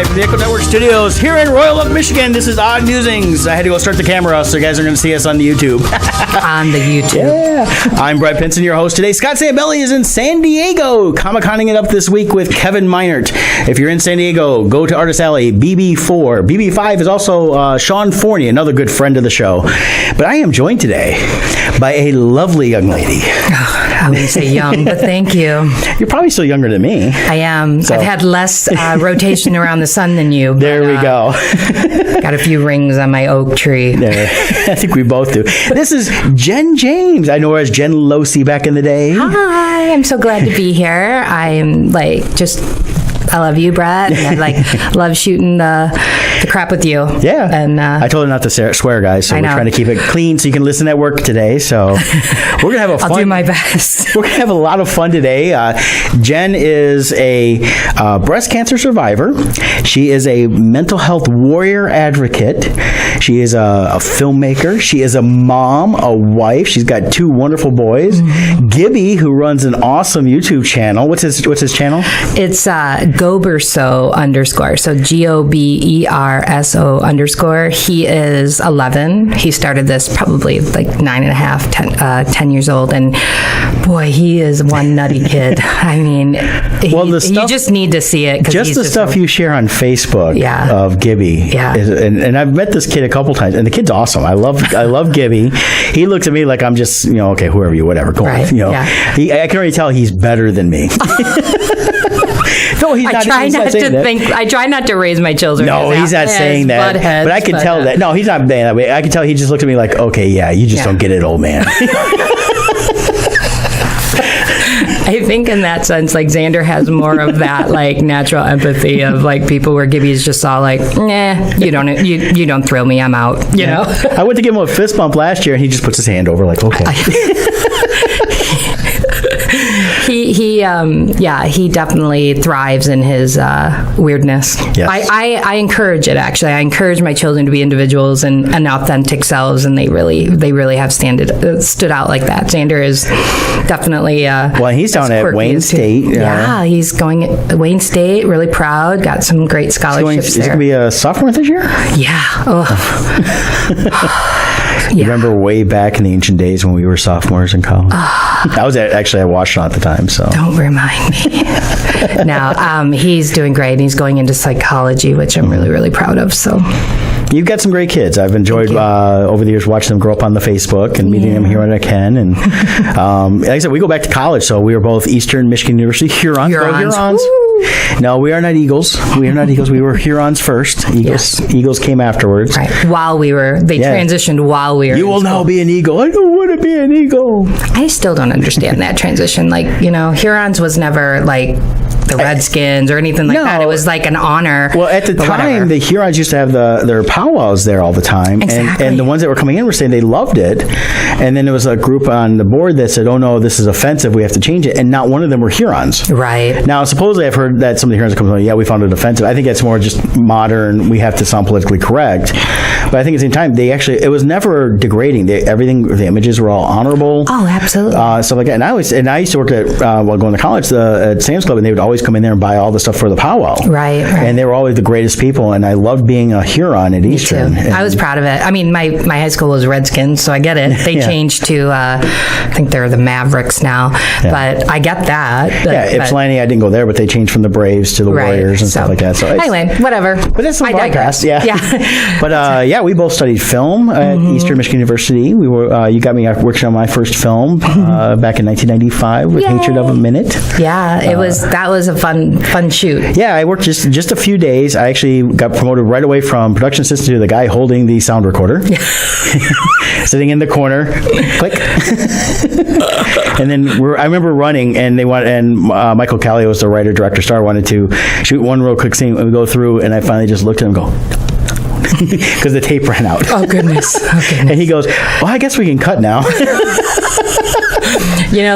live from the Echo Network Studios here in Royal Oak, Michigan. This is Odd Musings. I had to go start the camera, so you guys are going to see us on the YouTube. On the YouTube. Yeah. I'm Brett Pinson, your host today. Scott Sambelli is in San Diego, Comic-Conning it up this week with Kevin Meinert. If you're in San Diego, go to Artist Alley, BB4. BB5 is also Sean Forney, another good friend of the show. But I am joined today by a lovely young lady. I wouldn't say young, but thank you. You're probably still younger than me. I am. So. I've had less rotation around the sun than you. There we go. Got a few rings on my oak tree. There. I think we both do. This is Jen James. I know her as Jen Losi back in the day. Hi. I'm so glad to be here. I'm I love you, Brett. And I love shooting the crap with you. Yeah. And I told her not to swear, guys. So we're trying to keep it clean so you can listen at work today. So we're gonna have a fun. I'll do my best. We're gonna have a lot of fun today. Jen is a breast cancer survivor. She is a mental health warrior advocate. She is a filmmaker. She is a mom, a wife. She's got two wonderful boys. Mm-hmm. Gibby, who runs an awesome YouTube channel. What's his channel? It's Goberso _ so GOBERSO _ He is 11. He started this probably like 9.5, 10 years old, and boy, he is one nutty kid. I mean, you just need to see it. Just the stuff you share on Facebook of Gibby. Yeah. And I've met this kid a couple times, and the kid's awesome. I love Gibby. He looks at me like I'm just, okay, whoever you, whatever, go on. I can already tell he's better than me. No, he's not. I try not to raise my children. No, he's not saying that. But I can tell that. No, he's not saying that way. I can tell he just looked at me like, okay, yeah, you just don't get it, old man. I think in that sense, like Xander has more of that like natural empathy of like people where Gibby's just all like, nah, you don't thrill me, I'm out. You know. I went to give him a fist bump last year, and he just puts his hand over like, okay. He definitely thrives in his weirdness. Yes. I encourage it, actually. I encourage my children to be individuals and authentic selves, and they really have stood out like that. Xander is definitely well, he's down at Wayne State. Yeah, he's going at Wayne State, really proud, got some great scholarships Is he going to be a sophomore this year? Yeah. You remember way back in the ancient days when we were sophomores in college? I watched it at the time, so. Don't remind me. Now, he's doing great, and he's going into psychology, which I'm really, really proud of, so. You've got some great kids. I've enjoyed over the years watching them grow up on the Facebook and meeting them here when I can. And like I said, we go back to college, so we were both Eastern Michigan University Hurons. Go Hurons. No, we are not Eagles. We are not Eagles. We were Hurons first. Eagles came afterwards. Right. They transitioned while we were. You will now be an Eagle. I don't want to be an Eagle. I still don't understand that transition. Like, Hurons was never like the Redskins or anything like that. It was like an honor. Well, at the time, the Hurons used to have their powwows there all the time. Exactly. And the ones that were coming in were saying they loved it. And then there was a group on the board that said, oh, no, this is offensive. We have to change it. And not one of them were Hurons. Right. Now, supposedly I've heard that some of the Hurons are coming, we found it offensive. I think that's more just modern. We have to sound politically correct. But I think at the same time, it was never degrading. The images were all honorable. Oh, absolutely. Stuff like that. And I used to work while going to college at Sam's Club, and they would always come in there and buy all the stuff for the powwow. Right. And they were always the greatest people, and I loved being a Huron at Eastern. I was proud of it. I mean, my high school was Redskins, so I get it. They changed to, I think they're the Mavericks now, but I get that. Ypsilanti, I didn't go there, but they changed from the Braves to the Warriors and stuff like that. So anyway, whatever. But that's some podcast. Yeah. But we both studied film at Eastern Michigan University. We were you got me working on my first film back in 1995 with Hatred of a Minute. Yeah, that was a fun shoot. Yeah, I worked just a few days. I actually got promoted right away from production assistant to the guy holding the sound recorder. Sitting in the corner. Click. And then I remember running, and Michael Callio was the writer, director, star, wanted to shoot one real quick scene, and we go through, and I finally just looked at him and go, because the tape ran out. Oh, goodness. And he goes, well, I guess we can cut now.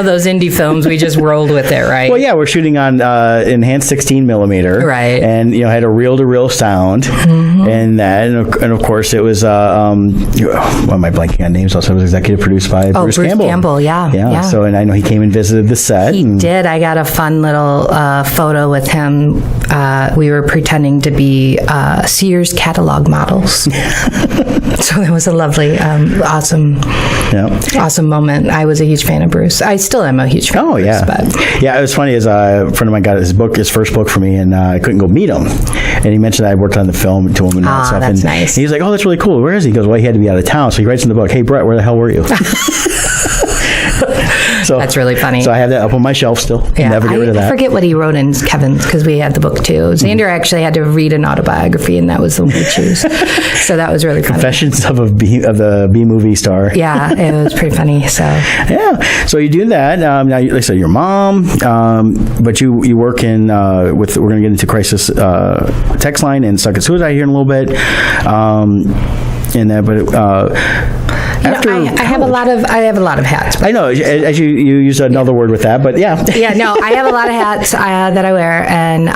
Those indie films, we just rolled with it, right? Well, yeah, we're shooting on enhanced 16 millimeter, right? And had a reel-to-reel sound, and that, and of course it was. What am I blanking on names? Also, it was executive produced by Bruce Campbell. Yeah. So, and I know he came and visited the set. He did. I got a fun little photo with him. We were pretending to be Sears catalog models. So it was a lovely, awesome moment. I was a huge fan of Bruce. I still am a huge fan of Bruce. But. Yeah, it was funny. As a friend of mine got his first book for me, and I couldn't go meet him. And he mentioned I worked on the film to him and all that stuff. That's and nice. He was like, "Oh, that's really cool. Where is he?" He goes, "Well, he had to be out of town." So he writes in the book, "Hey, Brett, where the hell were you?" So that's really funny. So I have that up on my shelf still. Yeah, never get rid of that. I forget what he wrote in Kevin's, because we had the book too. Xander actually had to read an autobiography, and that was the one we chose. So that was really funny. Confessions of the B movie star. Yeah, it was pretty funny. So yeah, so you do that. Now, like I said, your mom, but you work in with. We're going to get into crisis text line and Stuck at Suicide here in a little bit. After I have a lot of hats. I know, as you use another word with that, but yeah. Yeah, no, I have a lot of hats that I wear, and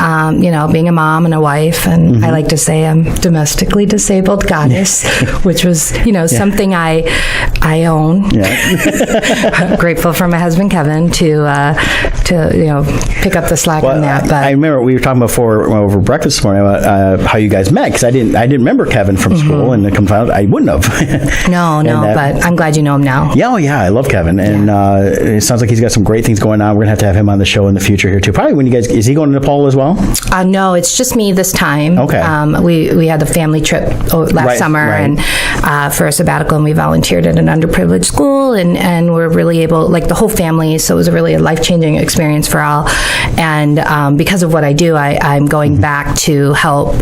being a mom and a wife, and I like to say I'm domestically disabled goddess, which was something I own. Yeah. Grateful for my husband Kevin to pick up the slack on that. But I remember we were talking before over breakfast this morning about how you guys met, because I didn't remember Kevin from school, and it comes out I wouldn't have. No. But I'm glad you know him now. Yeah, I love Kevin, and it sounds like he's got some great things going on. We're gonna have to have him on the show in the future here too. Probably when you guys, is he going to Nepal as well? No, it's just me this time. Okay. We had the family trip last summer, and for a sabbatical, and we volunteered at an underprivileged school, and we're really able, like the whole family. So it was a life-changing experience for all. And because of what I do, I'm going back to help.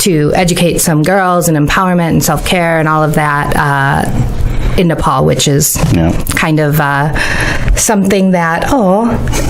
To educate some girls and empowerment and self-care and all of that in Nepal, which is kind of something that,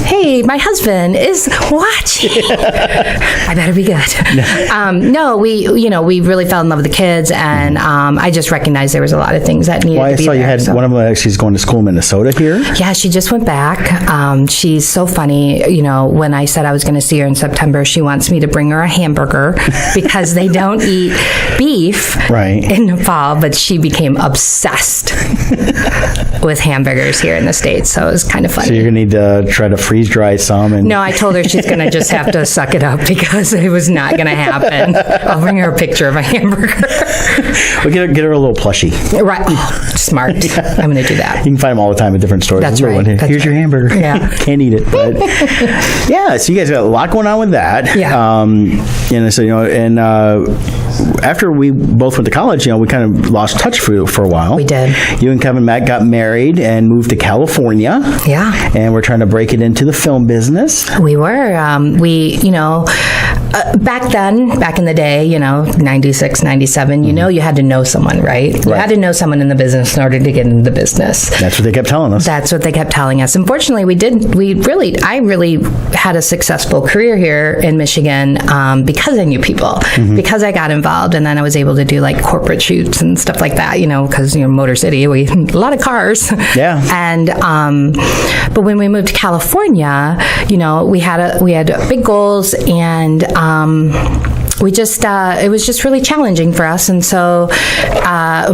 hey, my husband is watching. I better be good. No, we really fell in love with the kids, and I just recognized there was a lot of things that needed to be there. I saw you had one of them actually going to school in Minnesota here. Yeah, she just went back. She's so funny. When I said I was going to see her in September, she wants me to bring her a hamburger because they don't eat beef in Nepal, but she became obsessed with hamburgers here in the States, so it was kind of funny. So you're going to need to try to freeze dry some. And no, I told her she's going to just have to suck it up because it was not going to happen. I'll bring her a picture of a hamburger. We'll get her a little plushie. Right. Oh, smart. Yeah. I'm going to do that. You can find them all the time at different stores. That's right. Here's your hamburger. Yeah. Can't eat it. But yeah, so you guys got a lot going on with that. Yeah. And so, after we both went to college, we kind of lost touch for a while. We did. You and Kevin Matt got married and moved to California. Yeah. And we're trying to break it into the film business. We were. Back in the day, 96, 97, you had to know someone, right? You had to know someone in the business in order to get into the business. That's what they kept telling us. Unfortunately, I really had a successful career here in Michigan because I knew people, because I got involved, and then I was able to do like corporate shoots and stuff like that, because Motor City, a lot of cars. Yeah. And but when we moved to California, we had big goals, and we just it was just really challenging for us, and so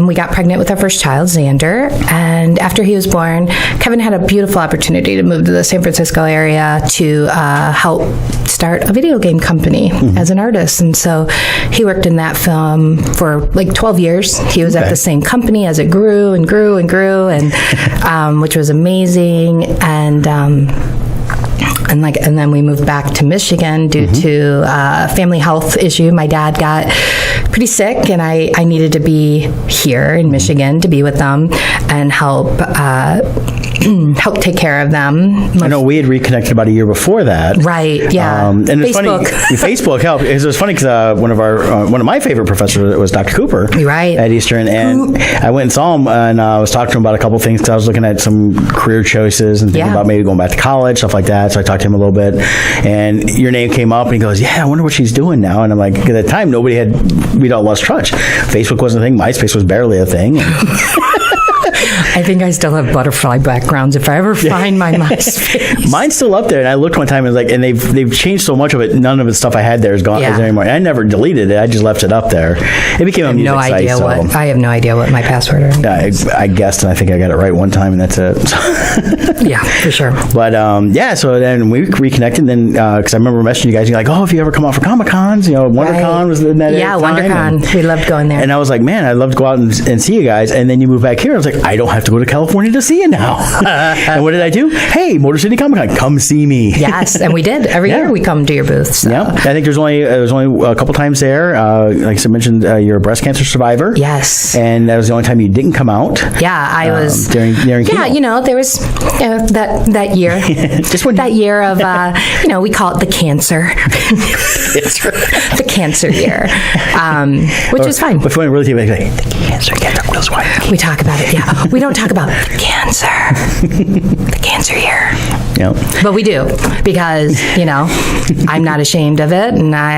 we got pregnant with our first child, Xander, and after he was born, Kevin had a beautiful opportunity to move to the San Francisco area to help start a video game company as an artist, and so he worked in that film for like 12 years. He was at the same company as it grew and grew and grew, and which was amazing, and then we moved back to Michigan due to a family health issue. My dad got pretty sick, and I needed to be here in Michigan to be with them and help take care of them. I know we had reconnected about a year before that. Right, yeah. And it's funny, Facebook helped. It was funny because one of my favorite professors was Dr. Cooper at Eastern, and I went and saw him, and I was talking to him about a couple of things because I was looking at some career choices and thinking about maybe going back to college, stuff like that. So I talked to him a little bit, and your name came up, and he goes, "Yeah, I wonder what she's doing now." And I'm like, at that time, we'd all lost touch. Facebook wasn't a thing. MySpace was barely a thing. I think I still have butterfly backgrounds if I ever find my MySpace. Mine's still up there, and I looked one time and and they've changed so much of it. None of the stuff I had there is gone anymore. And I never deleted it. I just left it up there. It became a music site. I have no idea what my password is. I guessed, and I think I got it right one time, and that's it. Yeah, for sure. But so then we reconnected. Then because I remember messaging you guys, you're like, "Oh, if you ever come out for Comic Cons, WonderCon was in that area." Yeah, WonderCon. We loved going there. And I was like, "Man, I'd love to go out and see you guys." And then you move back here. I was like, "I don't have to go to California to see you now." And what did I do? Hey, Motor City Comic Con, come see me. Yes, and we did. Every year we come to your booth. So. Yeah, I think there's only a couple times there. Like I mentioned, you're a breast cancer survivor. Yes. And that was the only time you didn't come out. Yeah, I was during chemo. There was that year. Just when that year of we call it the cancer. The cancer year, which is fine. Before we really think about it, the cancer feels white. We talk about it. Yeah, we don't talk about the cancer. The cancer year. Yeah. But we do, because I'm not ashamed of it, and I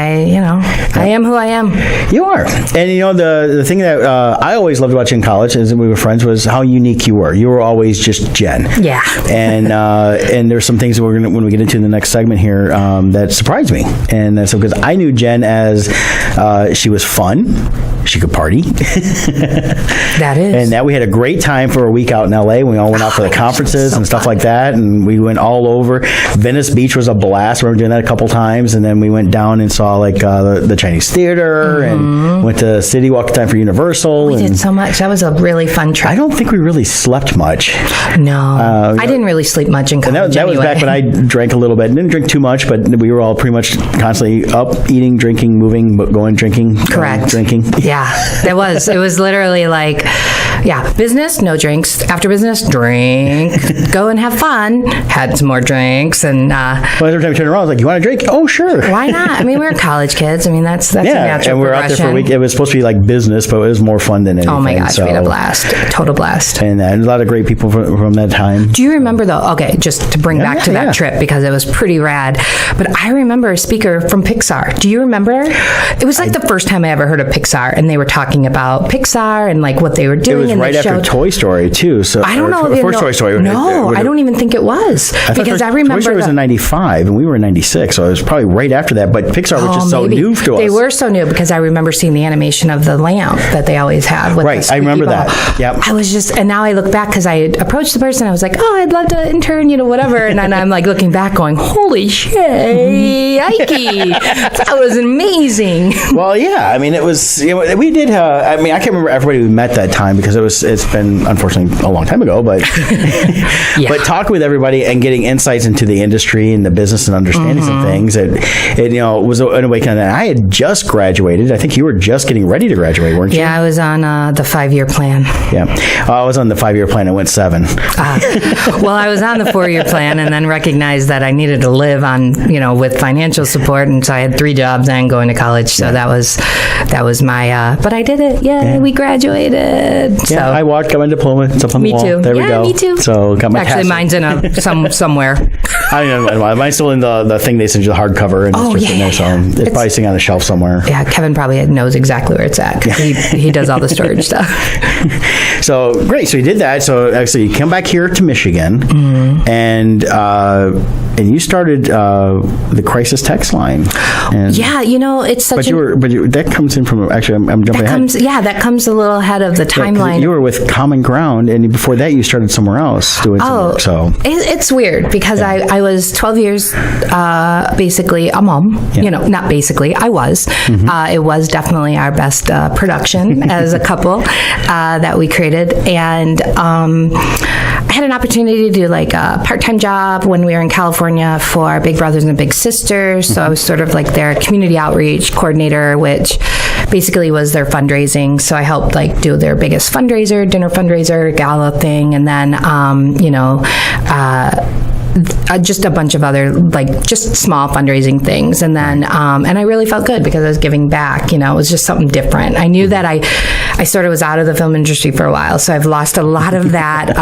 am who I am. You are. And the thing that I always loved about you in college, as we were friends, was how unique you were. You were always just Jen. Yeah. And there's some things that when we get into the next segment here, that surprised me. And that's because I knew Jen as she was fun. She could party. That is. And that we had a great time for a week out in LA. We all went out for the conferences and stuff like that. And we went all over. Venice Beach was a blast. We were doing that a couple times. And then we went down and saw the Chinese Theater and went to City Walk Time for Universal. We did so much. That was a really fun trip. I don't think we really slept much. No. I didn't really sleep much in college. And that was back when I drank a little bit. Didn't drink too much, but we were all pretty much constantly up, eating, drinking, moving, going, drinking. Correct. Drinking. Yeah, it was literally like, business, no drinks. After business, drink. Go and have fun. Had some more drinks. And every time we turned around, I was like, you want a drink? Oh, sure. Why not? I mean, we were college kids. I mean, that's a natural and we were out there for a week. It was supposed to be like business, but it was more fun than anything. Oh my gosh, we had a blast. Total blast. And a lot of great people from that time. Do you remember though, okay, just to bring back to that trip, because it was pretty rad, but I remember a speaker from Pixar. Do you remember? It was like the first time I ever heard of Pixar, and they were talking about Pixar and like what they were doing. It was right after Toy Story too. So I don't know. Toy Story. No, I don't even think it was, because I remember Toy Story was in '95 and we were in '96, so it was probably right after that. But Pixar was just so new to us. They were so new, because I remember seeing the animation of the lamp that they always had. With right, I remember that. Yep. I was just, and now I look back, because I approached the person. I was like, oh, I'd love to intern, whatever. And then I'm like looking back, going, holy shit, Ike, that was amazing. Well, yeah, I mean, it was. We did. I can't remember everybody we met that time, because it's been unfortunately a long time ago. But but talking with everybody and getting insights into the industry and the business and understanding some things, it was an awakening. I had just graduated. I think you were just getting ready to graduate, weren't you? Yeah, I was on the 5-year plan. Yeah, I was on the 5-year plan. I went 7. Well, I was on the 4-year plan, and then recognized that I needed to live on, with financial support, and so I had 3 jobs and going to college. So that was my. But I did it. Yeah, we graduated. Yeah, so. I got my diploma. It's up on the wall. Me too. There we go. Me too. So got my. Actually, mine's in somewhere. I don't know. Mine's still in the thing they send you, the hardcover, and it's just in there. So it's probably sitting on a shelf somewhere. Yeah, Kevin probably knows exactly where it's at, 'cause he does all the storage stuff. So great. So you did that. So actually, you come back here to Michigan, and you started the crisis text line. And, it's such. But that comes in from actually. I'm jumping ahead. That comes a little ahead of the timeline. You were with Common Ground, and before that, you started somewhere else doing some work. So it's weird, because I was 12 years basically a mom. Not basically. I was. It was definitely our best production as a couple that we created, and I had an opportunity to do like a part-time job when we were in California for Big Brothers and Big Sisters. So I was sort of like their community outreach coordinator, which basically was their fundraising. So I helped like do their biggest fundraiser, dinner fundraiser, gala thing, and then just a bunch of other just small fundraising things, and then and I really felt good, because I was giving back. It was just something different. I knew that I sort of was out of the film industry for a while, so I've lost a lot of that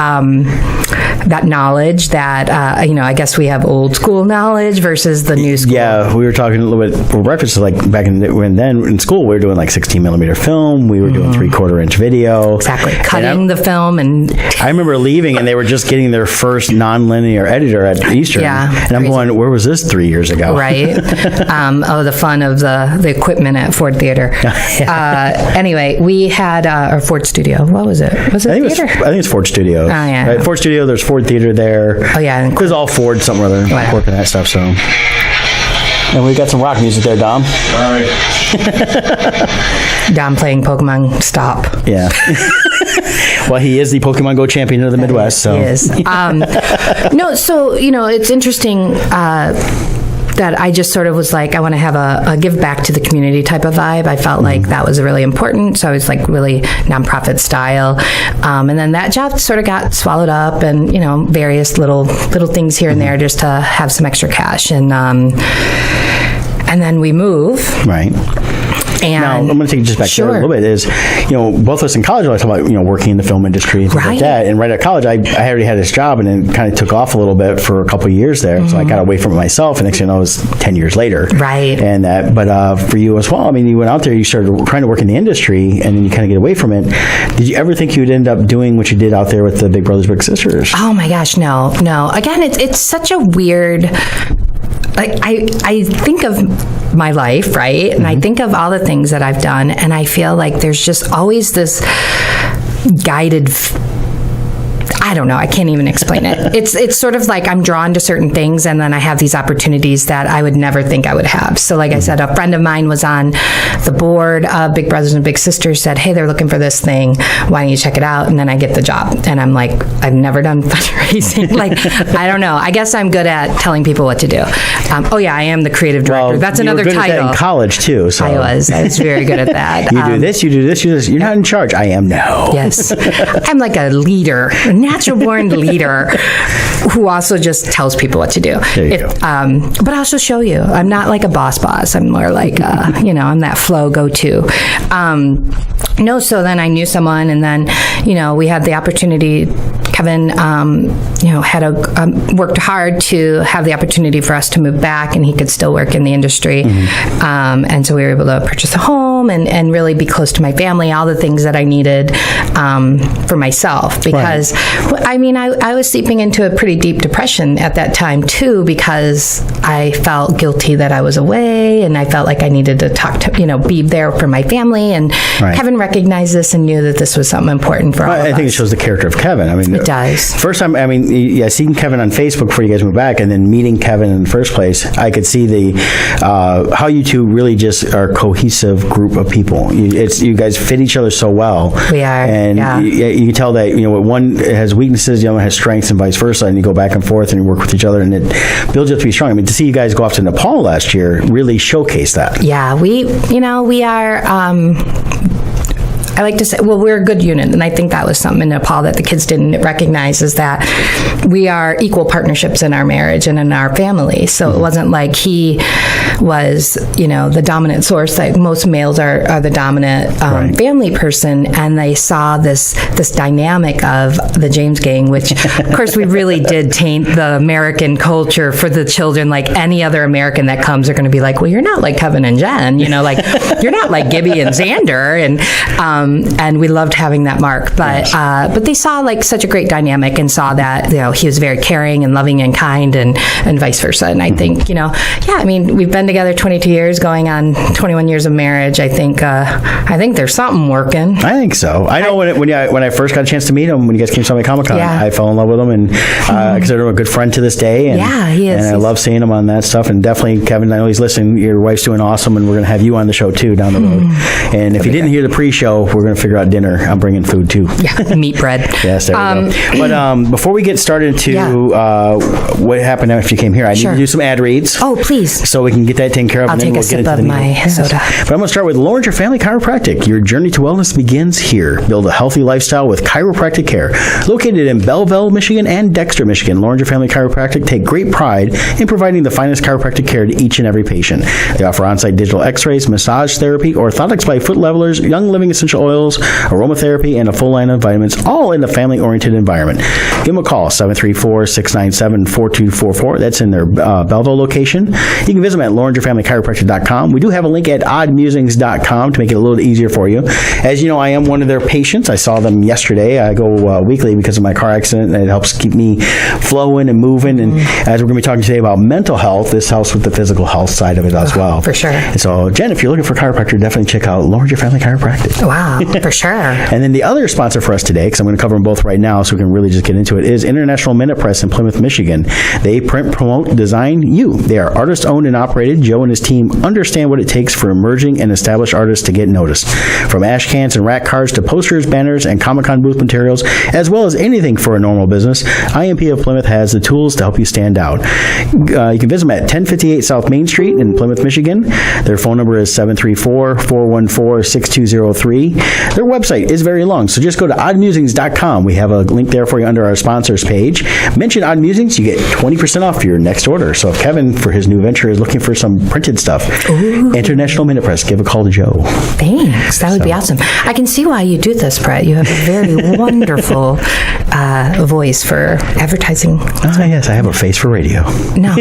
that knowledge. That I guess we have old school knowledge versus the new school. Yeah, we were talking a little bit for breakfast. Like back in school, we were doing like 16 millimeter film. We were doing 3/4 inch video. Exactly, cutting the film. And I remember leaving, and they were just getting their first non-linear editor at Eastern. Yeah, and I'm going, where was this 3 years ago? Right. The fun of the equipment at Ford Theater. Anyway, we had or Ford Studio. What was it? Was it theater? I think it's Ford Studio. Oh yeah. Right? Ford Studio. There's Ford Theater there. Oh yeah. There's all Ford something or other working that stuff. So. And we got some rock music there, Dom. All right. Dom playing Pokemon Stop. Yeah. Well, he is the Pokemon Go champion of the Midwest. So. He is. No, so, it's interesting that I just sort of was like, I want to have a give back to the community type of vibe. I felt like that was really important. So I was like really nonprofit style. And then that job sort of got swallowed up and, various little things here and there just to have some extra cash. And then we move. Right. And now, I'm going to take you just back there a little bit. Is both of us in college always talk about working in the film industry and things like that. And right at college, I already had this job, and then kind of took off a little bit for a couple of years there. So I got away from it myself, and next thing you know, it was 10 years later. Right. And but for you as well, I mean, you went out there, you started trying to work in the industry, and then you kind of get away from it. Did you ever think you'd end up doing what you did out there with the Big Brothers Big Sisters? Oh my gosh, no. Again, it's such a weird. I think of my life, right? And I think of all the things that I've done, and I feel like there's just always this guided I don't know. I can't even explain it. It's sort of like I'm drawn to certain things, and then I have these opportunities that I would never think I would have. So like I said, a friend of mine was on the board of Big Brothers and Big Sisters, said, hey, they're looking for this thing. Why don't you check it out? And then I get the job. And I'm like, I've never done fundraising. I don't know. I guess I'm good at telling people what to do. I am the creative director. Well, that's another title. You were good at that in college, too. So. I was very good at that. You do this, you do this, you do this. You're not in charge. I am now. Yes. I'm like a leader, a natural-born leader who also just tells people what to do. There you go. But I'll also show you. I'm not like a boss. I'm more like, I'm that flow go-to. So then I knew someone, and then, we had the opportunity. Kevin, had worked hard to have the opportunity for us to move back, and he could still work in the industry. Mm-hmm. And so we were able to purchase a home and really be close to my family, all the things that I needed for myself. Because, I was seeping into a pretty deep depression at that time, too, because I felt guilty that I was away, and I felt like I needed to talk to, be there for my family. And Kevin recognized this and knew that this was something important for all of us. I think it shows the character of Kevin. It does. First time, seeing Kevin on Facebook before you guys moved back, and then meeting Kevin in the first place, I could see how you two really just are a cohesive group of people. You guys fit each other so well. We are, and you can tell that one has weaknesses, the other one has strengths, and vice versa. And you go back and forth, and you work with each other, and it builds you up to be strong. To see you guys go off to Nepal last year really showcased that. Yeah, we are. I like to say, we're a good unit, and I think that was something in Nepal that the kids didn't recognize, is that we are equal partnerships in our marriage and in our family. So it wasn't like he was, the dominant source. Like most males are the dominant family person, and they saw this dynamic of the James gang, which, of course, we really did taint the American culture for the children. Like any other American that comes, they're going to be like, well, you're not like Kevin and Jen, you're not like Gibby and Xander, and we loved having that mark, but they saw like such a great dynamic and saw that he was very caring and loving and kind, and vice versa. And I think we've been together 22 years, going on 21 years of marriage. I think there's something working. I think so. I know when I first got a chance to meet him, when you guys came to Summit Comic-Con, I fell in love with him, and I consider him a good friend to this day. And, he is. And I love seeing him on that stuff. And definitely, Kevin, I know he's listening. Your wife's doing awesome, and we're going to have you on the show too down the road. And if you didn't hear the pre-show, we're going to figure out dinner. I'm bringing food too. Yeah, meat bread. Yes, there we go. But before we get started into what happened after you came here, I need to do some ad reads. Oh, please. So we can get that taken care of. I'll take a sip of my soda. But I'm going to start with Lawrence Family Chiropractic. Your journey to wellness begins here. Build a healthy lifestyle with chiropractic care. Located in Belleville, Michigan and Dexter, Michigan, Lawrence Family Chiropractic take great pride in providing the finest chiropractic care to each and every patient. They offer on-site digital x-rays, massage therapy, orthotics by foot levelers, young living essential oils, aromatherapy, and a full line of vitamins, all in a family-oriented environment. Give them a call, 734-697-4244. That's in their Belleville location. You can visit them at lawrengerfamilychiropractic.com. We do have a link at oddmusings.com to make it a little easier for you. As you know, I am one of their patients. I saw them yesterday. I go weekly because of my car accident, and it helps keep me flowing and moving. And as we're going to be talking today about mental health, this helps with the physical health side of it as well. For sure. And so, Jen, if you're looking for a chiropractor, definitely check out Lawrenger Family Chiropractic. Wow, for sure. And then the other sponsor for us today, because I'm going to cover them both right now so we can really just get into it, is International Minute Press in Plymouth, Michigan. They print, promote, design you. They are artist-owned and operated. Joe and his team understand what it takes for emerging and established artists to get noticed. From ash cans and rack cards to posters, banners, and Comic-Con booth materials, as well as anything for a normal business, IMP of Plymouth has the tools to help you stand out. You can visit them at 1058 South Main Street in Plymouth, Michigan. Their phone number is 734-414-6203. Their website is very long, so just go to oddmusings.com. We have a link there for you under our sponsors page. Mention Odd Musings, you get 20% off your next order. So if Kevin, for his new venture, is looking for some printed stuff, International Minute Press, give a call to Joe. Thanks. That would be awesome. I can see why you do this, Brett. You have a very wonderful voice for advertising. Yes, I have a face for radio. No,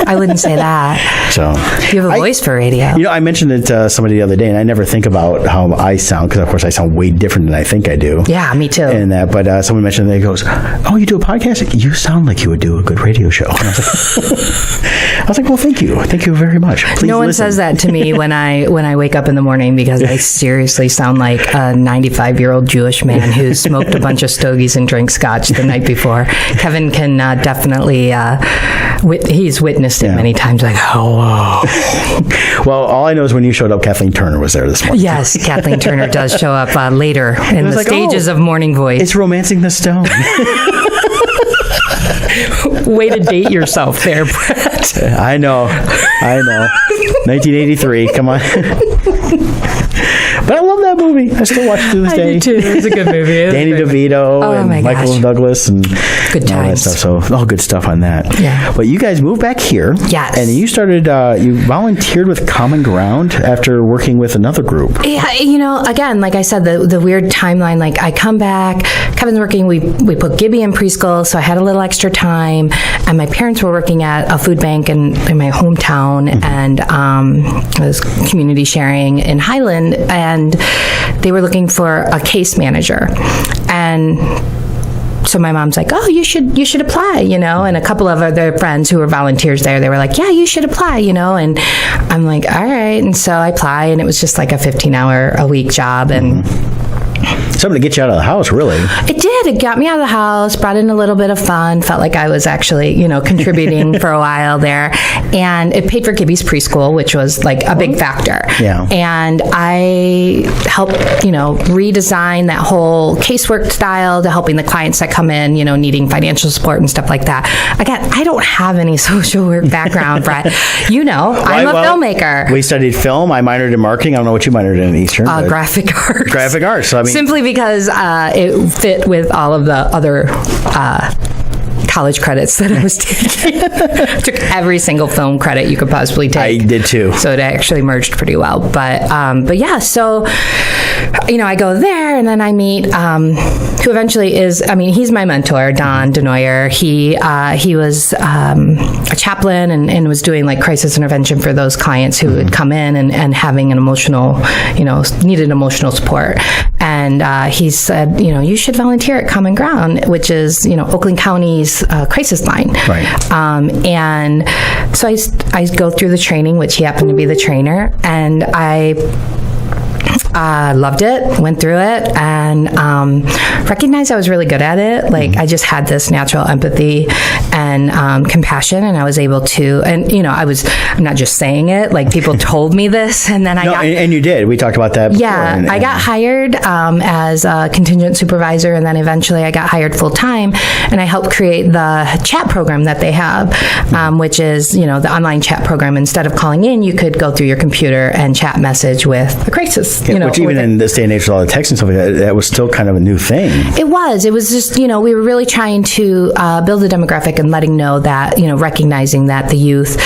I wouldn't say that. So you have a voice for radio. You know, I mentioned it to somebody the other day, and I never think about how I sound, because of course I sound way different than I think I do. Yeah, me too. And that, but someone mentioned that, he goes, "Oh, you do a podcast? You sound like you would do a good radio show." And I was like, "Well, thank you very much." Please no one listen. says that to me when I wake up in the morning, because I seriously sound like a 95-year-old Jewish man who smoked a bunch of stogies and drank scotch the night before. Kevin can definitely, he's witnessed it many times. Like, oh. Well, all I know is when you showed up, Kathleen Turner was there this morning. Yes, Kathleen Turner does show up later in the stages of Morning Voice. It's Romancing the Stone. Way to date yourself there, Brett. I know. 1983. Come on. But I love that movie. I still watch it to this day. I do too. It's a good movie. Danny DeVito and Michael Douglas and good all that stuff. So all good stuff on that. Yeah. But you guys moved back here. Yes. And you started, you volunteered with Common Ground after working with another group. Yeah, you know, again, like I said, the weird timeline, like I come back, Kevin's working, we put Gibby in preschool, so I had a little extra time, and my parents were working at a food bank in my hometown, and it was community sharing in Highland, and they were looking for a case manager. And so my mom's like, "Oh, you should apply," you know, and a couple of other friends who were volunteers there, they were like, "Yeah, you should apply," you know, and I'm like, "All right." And so I apply, and it was just like a 15-hour-a-week job, and something to get you out of the house, really. It did. It got me out of the house, brought in a little bit of fun, felt like I was actually, you know, contributing for a while there. And it paid for Gibby's preschool, which was like a big factor. Yeah. And I helped, you know, redesign that whole casework style to helping the clients that come in, you know, needing financial support and stuff like that. Again, I don't have any social work background, Brett. You know, I'm a filmmaker. We studied film. I minored in marketing. I don't know what you minored in Eastern. Graphic arts. Graphic arts. So, I mean, simply because it fit with all of the other college credits that I was taking. Took every single film credit you could possibly take. I did too. So it actually merged pretty well. But yeah, so, you know, I go there, and then I meet who eventually is, I mean, he's my mentor, Don Denoyer. He was a chaplain and was doing like crisis intervention for those clients who would come in and having an emotional, you know, needed emotional support. And he said, you know, you should volunteer at Common Ground, which is, you know, Oakland County's crisis line. Right. And so I go through the training, which he happened to be the trainer, and I loved it, went through it, and recognized I was really good at it. Like, I just had this natural empathy and compassion, and I was able to, and, you know, I'm not just saying it, like, people told me this, and then and you did. We talked about that before. Yeah, I got hired as a contingent supervisor, and then eventually I got hired full-time, and I helped create the chat program that they have, which is, you know, the online chat program. Instead of calling in, you could go through your computer and chat message with a crisis, you know, Which even in this day and age with all the text and stuff like that, that was still kind of a new thing. It was just, we were really trying to build a demographic and letting know that, recognizing that the youth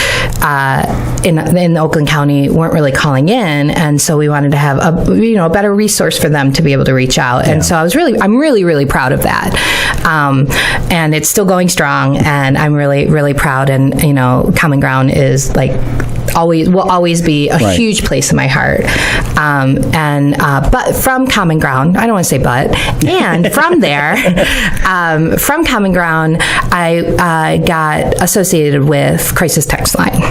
in Oakland County weren't really calling in. And so we wanted to have a better resource for them to be able to reach out. And so I'm really, really proud of that. And it's still going strong, and I'm really, really proud. And, Common Ground is will always be a huge place in my heart. But from Common Ground, I don't want to say but, and from there, from Common Ground, I got associated with Crisis Text Line,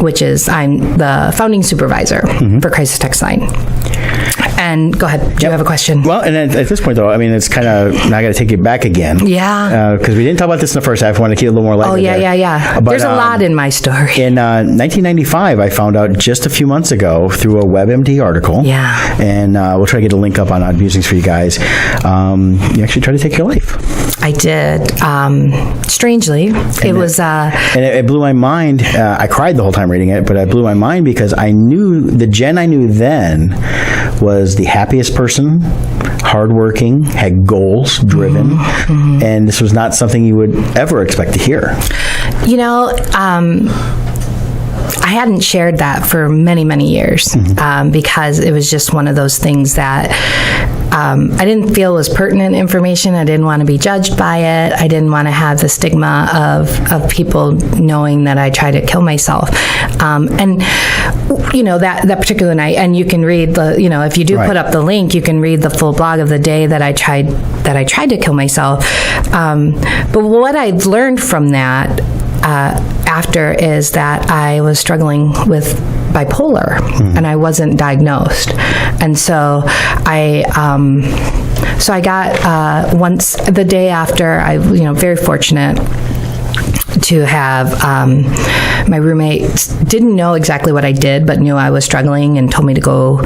which is, I'm the founding supervisor for Crisis Text Line. And go ahead. Do you have a question? Well, and at this point, though, I mean, it's kind of, now I got to take it back again. Yeah. Because we didn't talk about this in the first half. I want to keep it a little more light. Oh, yeah. But, there's a lot in my story. In 1995, I found out just a few months ago through a WebMD article. Yeah. And we'll try to get a link up on Odd Musings for you guys. You actually tried to take your life. I did. Strangely, it was... and it blew my mind. I cried the whole time reading it, but it blew my mind because I knew, the Jen I knew then was the happiest person, hardworking, had goals, driven, and this was not something you would ever expect to hear. I hadn't shared that for many, many years because it was just one of those things that I didn't feel was pertinent information. I didn't want to be judged by it. I didn't want to have the stigma of people knowing that I tried to kill myself. And that particular night, and you can read if you do put up the link, you can read the full blog of the day that I tried to kill myself. But what I've learned from that after is that I was struggling with bipolar and I wasn't diagnosed. And so I got once the day after, I very fortunate to have my roommate didn't know exactly what I did, but knew I was struggling and told me to go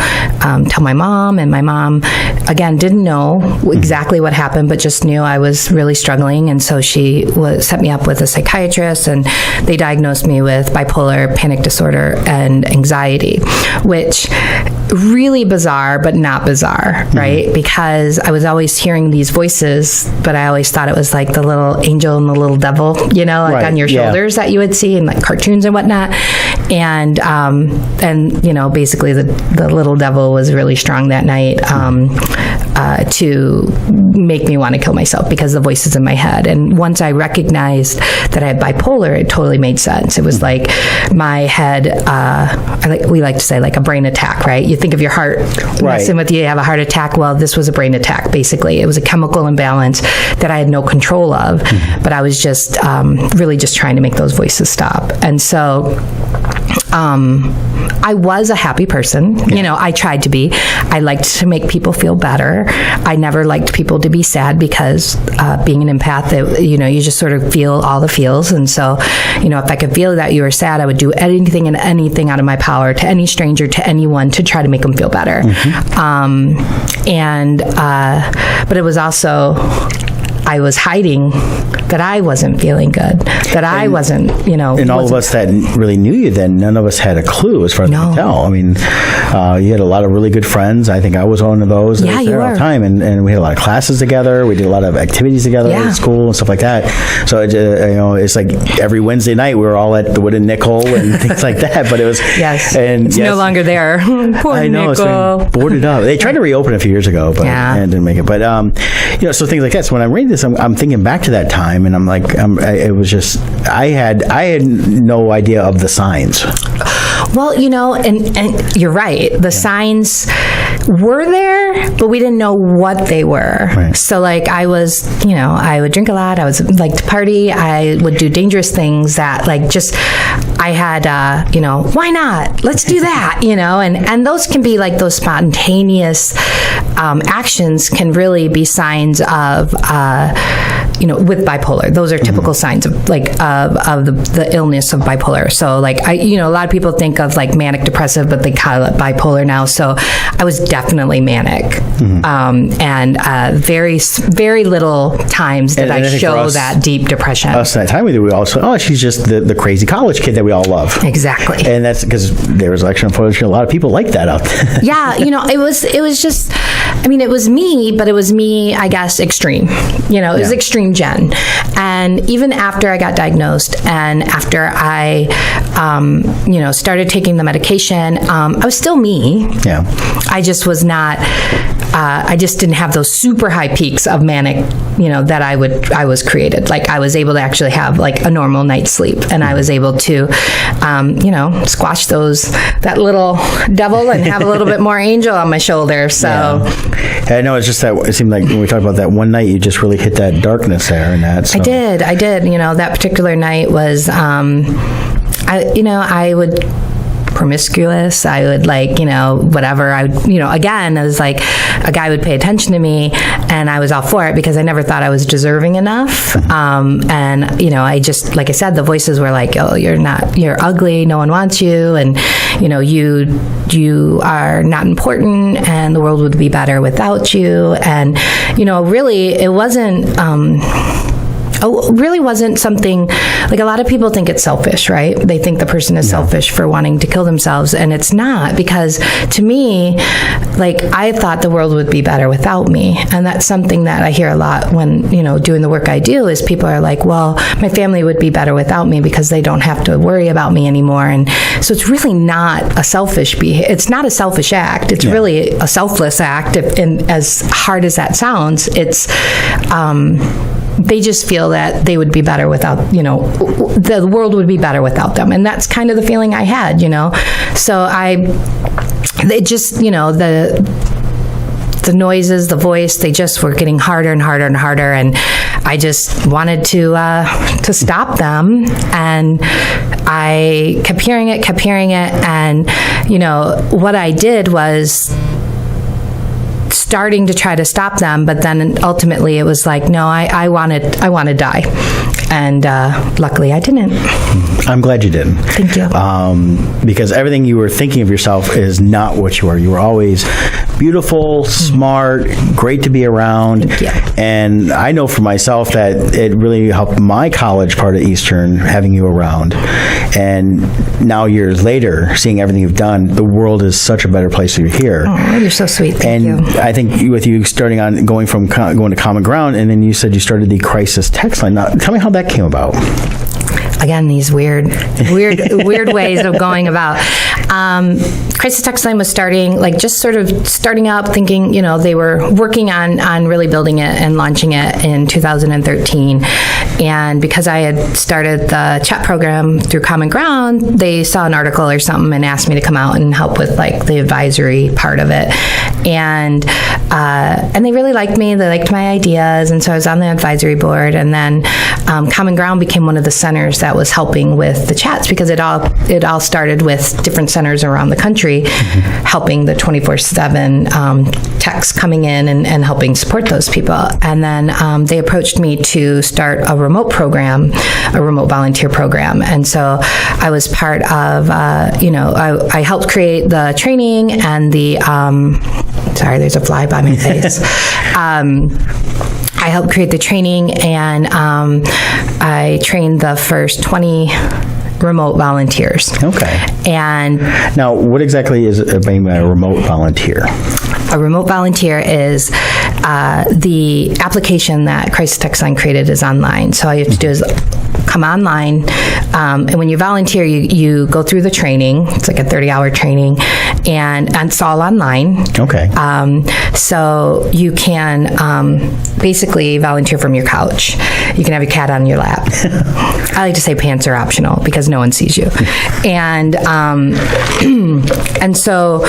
tell my mom. And my mom, again, didn't know exactly what happened, but just knew I was really struggling. And so she set me up with a psychiatrist, and they diagnosed me with bipolar, panic disorder, and anxiety, which really bizarre, but not bizarre, right? Because I was always hearing these voices, but I always thought it was like the little angel and the little devil, on your shoulders that you would see in like cartoons and whatnot. And basically the little devil was really strong that night to make me want to kill myself because of the voices in my head. And once I recognized that I had bipolar, it totally made sense. It was like my head, we like to say like a brain attack, right? You think of your heart messing with you, you have a heart attack. Well, this was a brain attack, basically. It was a chemical imbalance that I had no control of, but I was just really just trying to make those voices stop. And so I was a happy person. I tried to be. I liked to make people feel better. I never liked people to be sad because being an empath, you just sort of feel all the feels. And so, if I could feel that you were sad, I would do anything and anything out of my power to any stranger, to anyone, to try to make them feel better. But it was also, I was hiding that I wasn't feeling good, that I wasn't, And all of us that really knew you then, none of us had a clue as far as I can tell. I mean, you had a lot of really good friends. I think I was one of those. Yeah, you were. All the time. And we had a lot of classes together. We did a lot of activities together at school and stuff like that. So, it's like every Wednesday night we were all at the Wooden Nickel and things like that. But it was... Yes. And it's no longer there. Poor I know. Nickel. It's boarded up. They tried to reopen a few years ago, but and didn't make it. But, so things like that. So when I'm reading this, I'm thinking back to that time, and I'm like, it was just, I had no idea of the signs. Well, and you're right. The signs were there, but we didn't know what they were. Right. So like I was, I would drink a lot. I was like to party. I would do dangerous things that like just, I had, why not? Let's do that, and those can be like those spontaneous actions can really be signs of with bipolar. Those are typical signs of the illness of bipolar. So like a lot of people think of like manic depressive, but they call it bipolar now. So I was definitely manic, and very, very little times did I show that deep depression. Us that time we also, she's just the crazy college kid that we all love. Exactly. And that's because there was actually, unfortunately, a lot of people like that out there. Yeah, it was just, it was me, but it was me, I guess, extreme. It was extreme Jen. And even after I got diagnosed and after I, started taking the medication, I was still me. Yeah. I just was not, I just didn't have those super high peaks of manic, that I was created. Like I was able to actually have like a normal night's sleep, and I was able to, squash that little devil and have a little bit more angel on my shoulder. So I know it's just that it seemed like when we talked about that one night, you just really hit that darkness there and that. So. I did. That particular night was, I would promiscuous. I would whatever. I would, again, it was like a guy would pay attention to me and I was all for it because I never thought I was deserving enough. And, I just, like I said, the voices were like, oh, you're ugly. No one wants you. And, you are not important and the world would be better without you. And, really it really wasn't something like a lot of people think it's selfish, right? They think the person is selfish for wanting to kill themselves, and it's not, because to me, like I thought the world would be better without me, and that's something that I hear a lot when doing the work I do. Is people are like, well, my family would be better without me because they don't have to worry about me anymore, and so it's really not a selfish it's not a selfish act. It's really a selfless act. And as hard as that sounds, it's. They just feel that they would be better without, the world would be better without them. And that's kind of the feeling I had, So it just, the noises, the voice, they just were getting harder and harder and harder. And I just wanted to stop them. And I kept hearing it. And, what I did was starting to try to stop them, but then ultimately it was like, no, I want to die. And luckily I didn't. I'm glad you didn't. Thank you. Because everything you were thinking of yourself is not what you were. You were always beautiful, smart, great to be around. Thank you. And I know for myself that it really helped my college part of Eastern, having you around. And now years later, seeing everything you've done, the world is such a better place you're here. Oh, you're so sweet. Thank you. I think with you starting on going to Common Ground, and then you said you started the crisis text line. Now, tell me how that came about. Again, these weird ways of going about. Crisis Text Line was starting up, thinking, they were working on really building it and launching it in 2013. And because I had started the chat program through Common Ground, they saw an article or something and asked me to come out and help with like the advisory part of it. And they really liked me. They liked my ideas. And so I was on the advisory board. And then Common Ground became one of the centers that was helping with the chats, because it all started with different centers around the country helping the 24/7 techs coming in and helping support those people. And then they approached me to start a remote volunteer program. And so I was part of, I helped create the training and the, sorry, there's a fly by my face. I helped create the training, and I trained the first 20 remote volunteers. Okay. And now, what exactly is a remote volunteer? A remote volunteer is the application that Crisis Text Line created is online. So all you have to do is come online, and when you volunteer, you go through the training. It's like a 30-hour training, and it's all online. Okay. So you can basically volunteer from your couch. You can have your cat on your lap. I like to say pants are optional because no one sees you. And so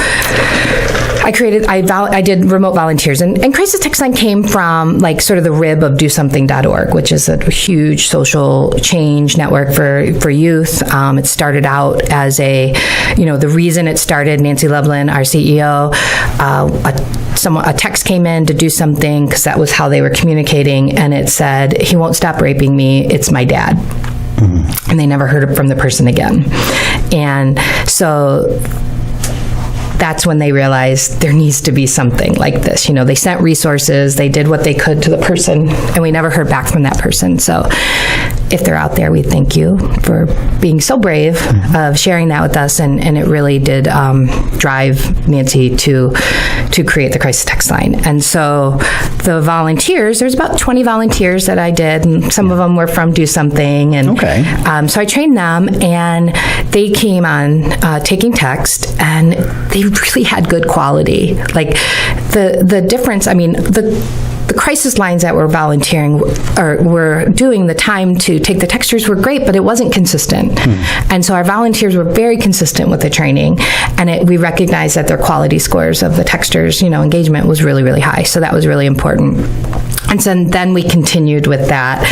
I did remote volunteers, and Crisis Text Line came from like sort of the rib of DoSomething.org, which is a huge social change network for youth. It started out as the reason it started, Nancy Loveland, our CEO, a text came in to do something, because that was how they were communicating, and it said, "He won't stop raping me. It's my dad." And they never heard from the person again. And so that's when they realized there needs to be something like this. They sent resources, they did what they could to the person, and we never heard back from that person. So if they're out there, we thank you for being so brave of sharing that with us. And it really did drive Nancy to create the crisis text line. And so the volunteers, there's about 20 volunteers that I did, and some of them were from Do Something. And so I trained them, and they came on taking text, and they really had good quality. Like the difference, the crisis lines that were volunteering or were doing the time to take the textures were great, but it wasn't consistent. And so our volunteers were very consistent with the training, and we recognized that their quality scores of the textures, engagement was really, really high. So that was really important. And so then we continued with that,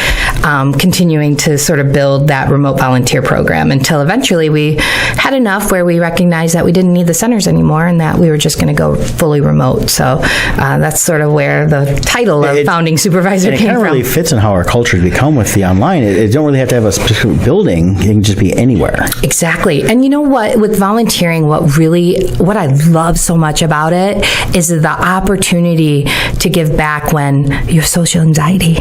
continuing to sort of build that remote volunteer program until eventually we had enough where we recognized that we didn't need the centers anymore and that we were just going to go fully remote. So that's sort of where the title of founding supervisor came from. It kind of really fits in how our culture has become with the online. It don't really have to have a specific building. It can just be anywhere. Exactly. And you know what? With volunteering, what I love so much about it is the opportunity to give back when you have social anxiety.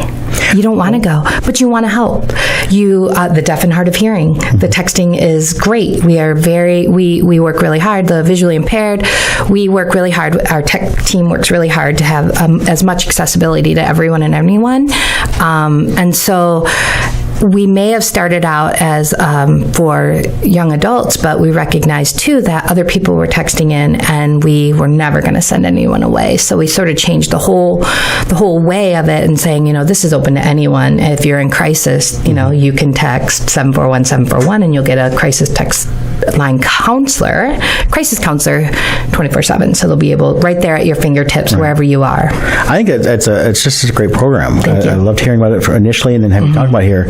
You don't want to go, but you want to help. The deaf and hard of hearing, the texting is great. We work really hard. The visually impaired, we work really hard. Our tech team works really hard to have as much accessibility to everyone and anyone. And so we may have started out as for young adults, but we recognized too that other people were texting in, and we were never going to send anyone away. So we sort of changed the whole way of it and saying, this is open to anyone. If you're in crisis, you can text 741-741 and you'll get a crisis text line crisis counselor 24/7. So they'll be able right there at your fingertips wherever you are. I think it's just a great program. I loved hearing about it initially, and then having talked about it here.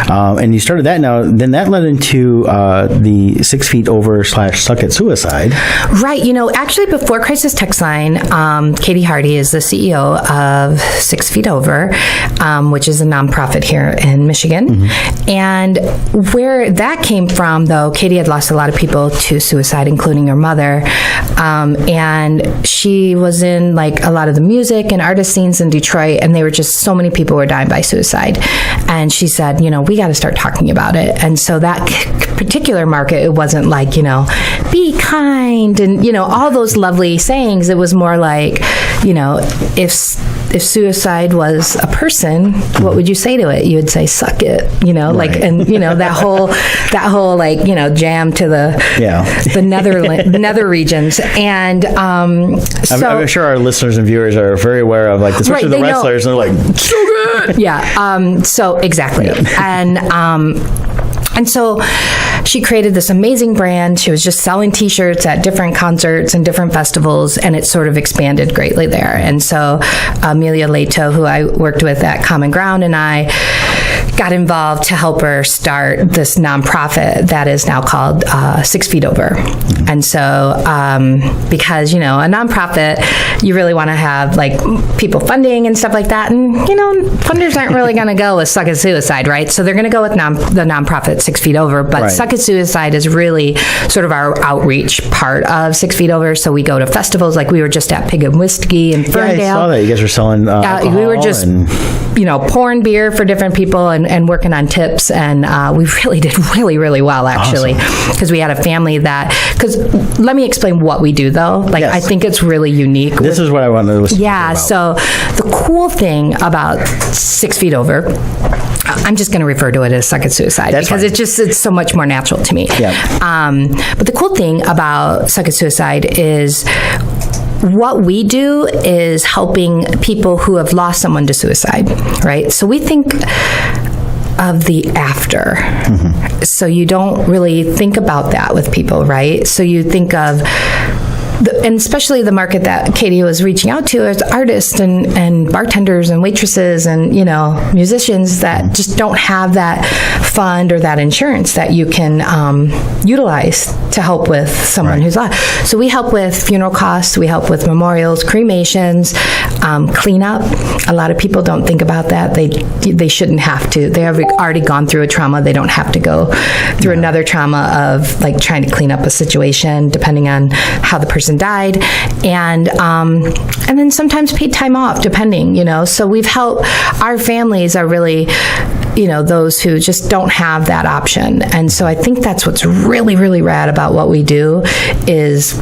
And you started that now, then that led into the 6 Feet Over / Suck at Suicide. Right. Actually before Crisis Text Line, Katie Hardy is the CEO of 6 Feet Over, which is a nonprofit here in Michigan. And where that came from, though, Katie had lost a lot of people to suicide, including her mother. And she was in a lot of the music and artist scenes in Detroit, and they were just so many people were dying by suicide. And she said, we got to start talking about it. And so that particular market, it wasn't be kind and, all those lovely sayings. It was more like, if suicide was a person, what would you say to it? You would say, suck it, right. And, that whole jam to the nether regions. And I'm sure our listeners and viewers are very aware of especially the wrestlers, and they're like, so good. Yeah. So exactly. And so she created this amazing brand. She was just selling T-shirts at different concerts and different festivals, and it sort of expanded greatly there. And so Amelia Leto, who I worked with at Common Ground, and I got involved to help her start this nonprofit that is now called 6 Feet Over. And so because, a nonprofit, you really want to have people funding and stuff like that. And, funders aren't really going to go with Suck at Suicide, right? So they're going to go with the nonprofit 6 Feet Over. But Suck at Suicide is really sort of our outreach part of 6 Feet Over. So we go to festivals, we were just at Pig and Whiskey in Ferndale. Yeah, I saw that. You guys were selling alcohol. We were just, pouring beer for different people and working on tips. And we really did really, really well, actually. Because we had a family because let me explain what we do, though. Yes. I think it's really unique. This is what I wanted to listen to about. So the cool thing about 6 Feet Over, I'm just going to refer to it as Suck at Suicide. That's because fine. It's so much more natural to me. Yeah. But the cool thing about Suck at Suicide is what we do is helping people who have lost someone to suicide, right? So we think of the after. So you don't really think about that with people, right? So you think of and especially the market that Katie was reaching out to is artists and bartenders and waitresses and, musicians that just don't have that fund or that insurance that you can utilize to help with someone who's lost. So we help with funeral costs, we help with memorials, cremations, cleanup. A lot of people don't think about that. They shouldn't have to. They have already gone through a trauma. They don't have to go through another trauma of like trying to clean up a situation, depending on how the person died, and then sometimes paid time off, depending. So we've helped. Our families are really, those who just don't have that option, and so I think that's what's really, really rad about what we do is,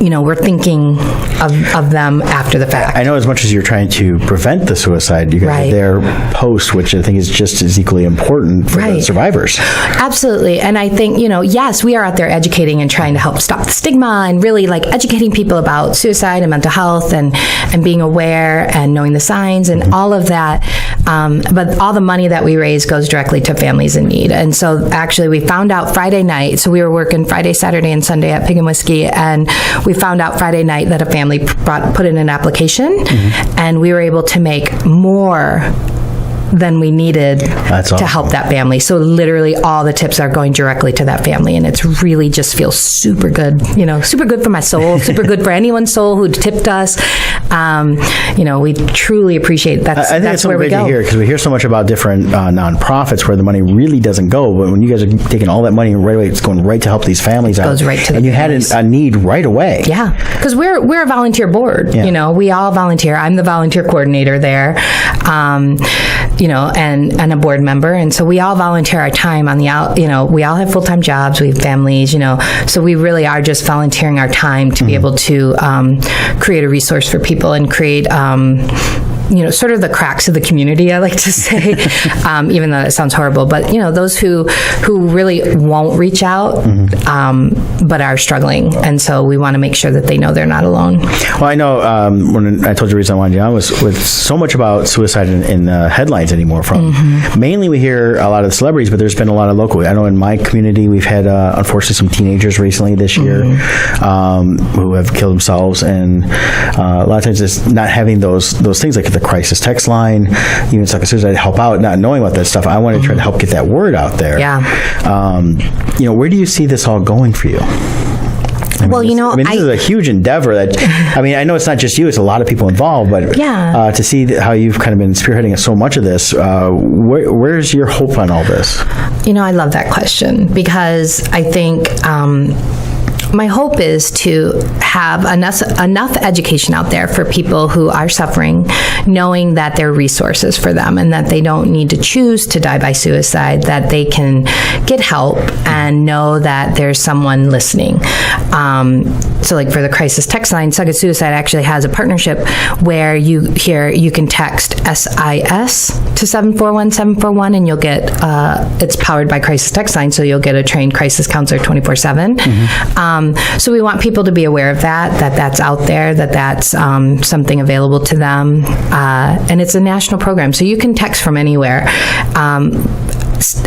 we're thinking of them after the fact. I know as much as you're trying to prevent the suicide, you guys are there post, which I think is just as equally important for the survivors. Absolutely. And I think, yes, we are out there educating and trying to help stop the stigma and really like educating people about suicide and mental health and being aware and knowing the signs and all of that. But all the money that we raise goes directly to families in need. And so actually we found out Friday night, so we were working Friday, Saturday, and Sunday at Pig and Whiskey, and we found out Friday night that a family put in an application, and we were able to make more than we needed to help that family. So literally all the tips are going directly to that family, and it's really just feels super good, super good for my soul, super good for anyone's soul who tipped us. We truly appreciate that. I think that's where we go. To hear, because we hear so much about different nonprofits where the money really doesn't go, but when you guys are taking all that money and right away, it's going right to help these families out. It goes right to and you families. Had a need right away. Yeah, because we're a volunteer board. Yeah. We all volunteer. I'm the volunteer coordinator there. And a board member. And so we all volunteer our time on we all have full-time jobs, we have families, so we really are just volunteering our time to be able to create a resource for people and create sort of the cracks of the community, I like to say, even though it sounds horrible, but those who really won't reach out, but are struggling. And so we want to make sure that they know they're not alone. Well, I know when I told you the reason I wanted you on was with so much about suicide in the headlines anymore from mainly we hear a lot of the celebrities, but there's been a lot of local. I know in my community we've had unfortunately some teenagers recently this year who have killed themselves, and a lot of times it's not having those things like the crisis text line, even it's like a suicide help out, not knowing about that stuff. I want to try to help get that word out there. Yeah. Where do you see this all going for you? This is a huge endeavor that, I know it's not just you, it's a lot of people involved, but to see how you've kind of been spearheading so much of this, where's your hope on all this? I love that question because I think, my hope is to have enough education out there for people who are suffering, knowing that there are resources for them and that they don't need to choose to die by suicide, that they can get help and know that there's someone listening. So like for the crisis text line, Sugged Suicide actually has a partnership where you can text SIS to 741-741 and you'll get, it's powered by crisis text line, so you'll get a trained crisis counselor 24/7. So we want people to be aware of that's out there, that's something available to them. And it's a national program, so you can text from anywhere.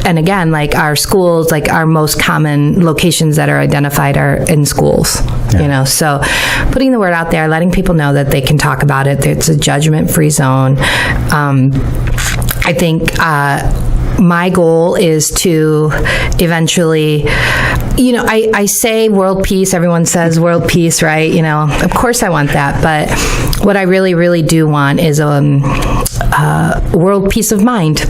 And again, like our schools, like our most common locations that are identified are in schools, so putting the word out there, letting people know that they can talk about it. It's a judgment-free zone. I think my goal is to eventually, I say world peace, everyone says world peace, right? Of course I want that, but what I really, really do want is world peace of mind.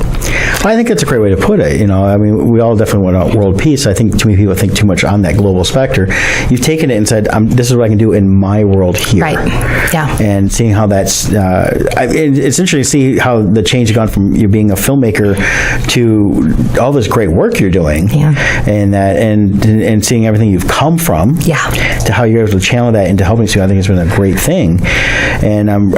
Well, I think that's a great way to put it. We all definitely want world peace. I think too many people think too much on that global spectrum. You've taken it and said, this is what I can do in my world here. Right, yeah. And seeing how that's, it's interesting to see how the change has gone from you being a filmmaker to all this great work you're doing. Yeah. And seeing everything you've come from. Yeah. To how you're able to channel that into helping you. I think it's been a great thing. And I'm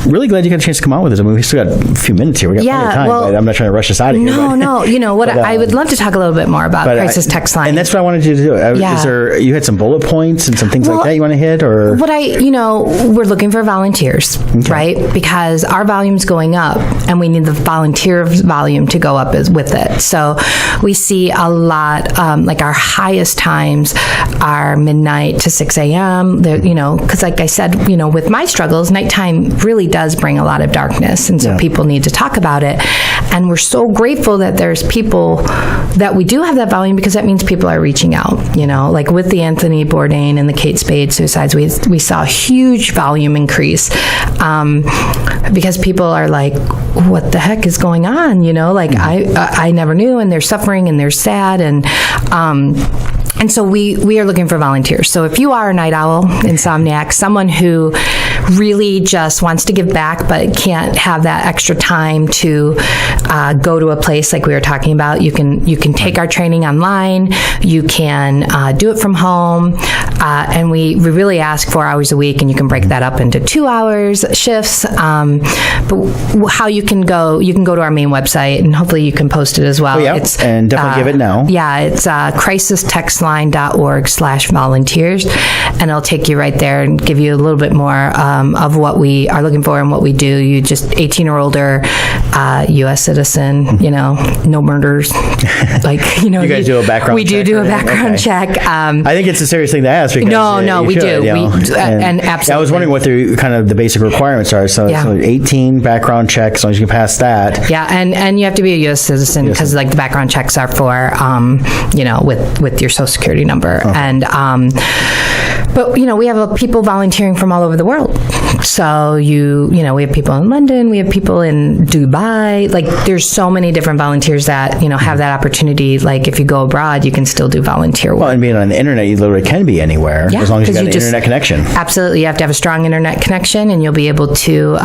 really glad you got a chance to come out with this. We still got a few minutes here. We got plenty of time, but I'm not trying to rush us out of here. No. I would love to talk a little bit more about crisis text line. And that's what I wanted you to do. Is there, you had some bullet points and some things like that you want to hit? Or we're looking for volunteers, right? Because our volume's going up and we need the volunteer volume to go up with it. So we see a lot, like our highest busiest times are midnight to 6 a.m. Because like I said, with my struggles, nighttime really does bring a lot of darkness. And so people need to talk about it. And we're so grateful that there's people that we do have that volume, because that means people are reaching out, like with the Anthony Bourdain and the Kate Spade suicides, we saw a huge volume increase because people are like, what the heck is going on? I never knew, and they're suffering and they're sad. And so we are looking for volunteers. So if you are a night owl, insomniac, someone who really just wants to give back but can't have that extra time to go to a place like we were talking about, you can take our training online. You can do it from home, and we really ask 4 hours a week, and you can break that up into 2 hours shifts. But how you can go to our main website, and hopefully you can post it as well. Oh, yeah, and definitely give it now. Yeah, it's crisistextline.org/volunteers, and it'll take you right there and give you a little bit more of what we are looking for and what we do. You just 18 or older, U.S. citizen, no murders. You guys do a background check? We do a background check. I think it's a serious thing to ask. Because we do. And absolutely. I was wondering what the basic requirements are. So, so 18 background checks, as long as you can pass that. Yeah, and you have to be a U.S. citizen, because the background checks are for, with your Social Security number. Okay. And but we have people volunteering from all over the world. So we have people in London, we have people in Dubai. There's so many different volunteers that have that opportunity. If you go abroad, you can still do volunteer work. Well, and being on the internet, you literally can be anywhere, as long as you got an internet connection. Absolutely, you have to have a strong internet connection, and you'll be able to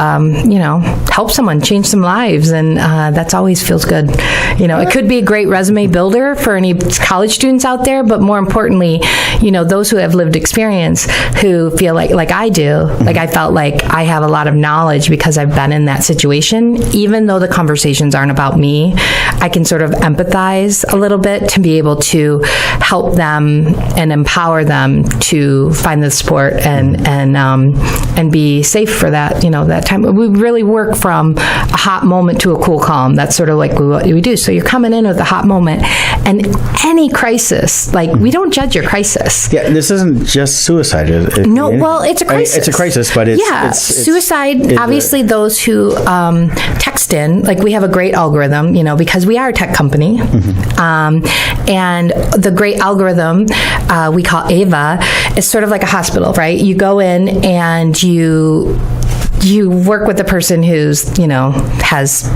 help someone, change some lives, and that's always feels good. It could be a great resume builder for any college students out there, but more importantly, those who have lived experience, who feel like I do, I felt like I have a lot of knowledge because I've been in that situation. Even though the conversations aren't about me, I can sort of empathize a little bit to be able to help them and empower them to find the support and be safe for that, that time. We really work from a hot moment to a cool calm. That's sort of what we do. So you're coming in with a hot moment, and any crisis, we don't judge your crisis. Yeah, this isn't just suicide. It's a crisis. It's a crisis, but it's suicide. Obviously, those who text in, we have a great algorithm, because we are a tech company, and the great algorithm we call AVA is sort of like a hospital, right? You go in and you work with the person who's has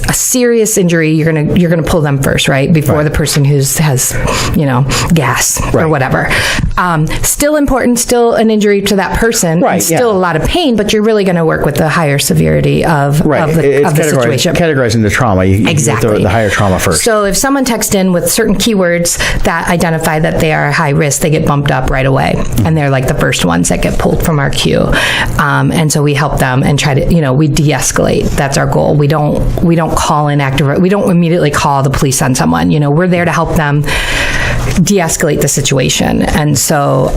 a serious injury. You're gonna pull them first, right, before the person has gas or whatever. Still important, still an injury to that person, and still a lot of pain, but you're really going to work with the higher severity of the situation. Categorizing the trauma, exactly, the higher trauma first. So if someone texts in with certain keywords that identify that they are high risk, they get bumped up right away, and they're the first ones that get pulled from our queue. And so we help them and try to, we de-escalate. That's our goal. We don't call in we don't immediately call the police on someone. We're there to help them de-escalate the situation. And so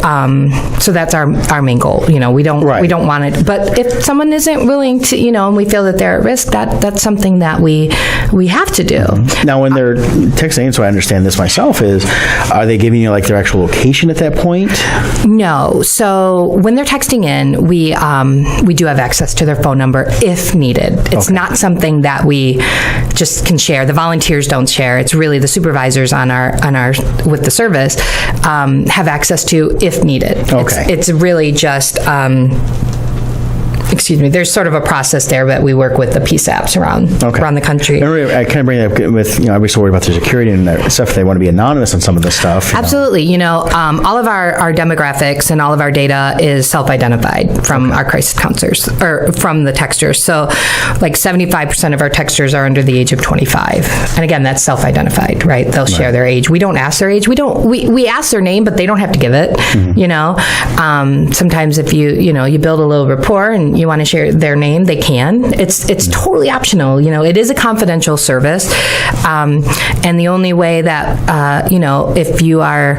that's our main goal. We don't want it. But if someone isn't willing to, and we feel that they're at risk, that's something that we have to do. Now, when they're texting, so I understand this myself, are they giving you their actual location at that point? No. So when they're texting in, we do have access to their phone number if needed. It's not something that we just can share. The volunteers don't share. It's really the supervisors on our with the service have access to if needed. It's really just there's sort of a process there, but we work with the PSAPs around the country. I kind of bring it up with, I'm so worried about their security and stuff. They want to be anonymous on some of this stuff. Absolutely. All of our demographics and all of our data is self-identified from our crisis counselors, or from the texters. So 75% of our texters are under the age of 25. And again, that's self-identified, right? They'll share their age. We don't ask their age. We ask their name, but they don't have to give it. Sometimes if you build a little rapport and you want to share their name, they can. It's totally optional. It is a confidential service, and the only way that if you are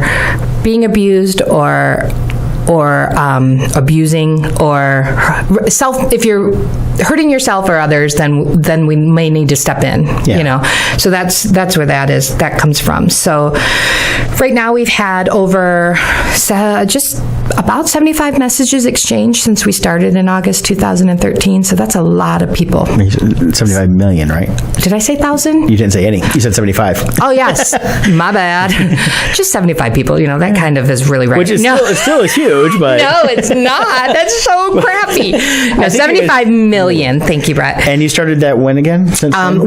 being abused or or abusing or if you're hurting yourself or others, then we may need to step in, so that's where that comes from. So right now we've had over just about 75 messages exchanged since we started in August 2013. So that's a lot of people. 75 million, right? Did I say 1,000? You didn't say any. You said 75. Oh, yes. My bad. Just 75 people. That kind of is really right. Which is still huge, but... No, it's not. That's so crappy. No, 75 million. Thank you, Brett. And you started that when again?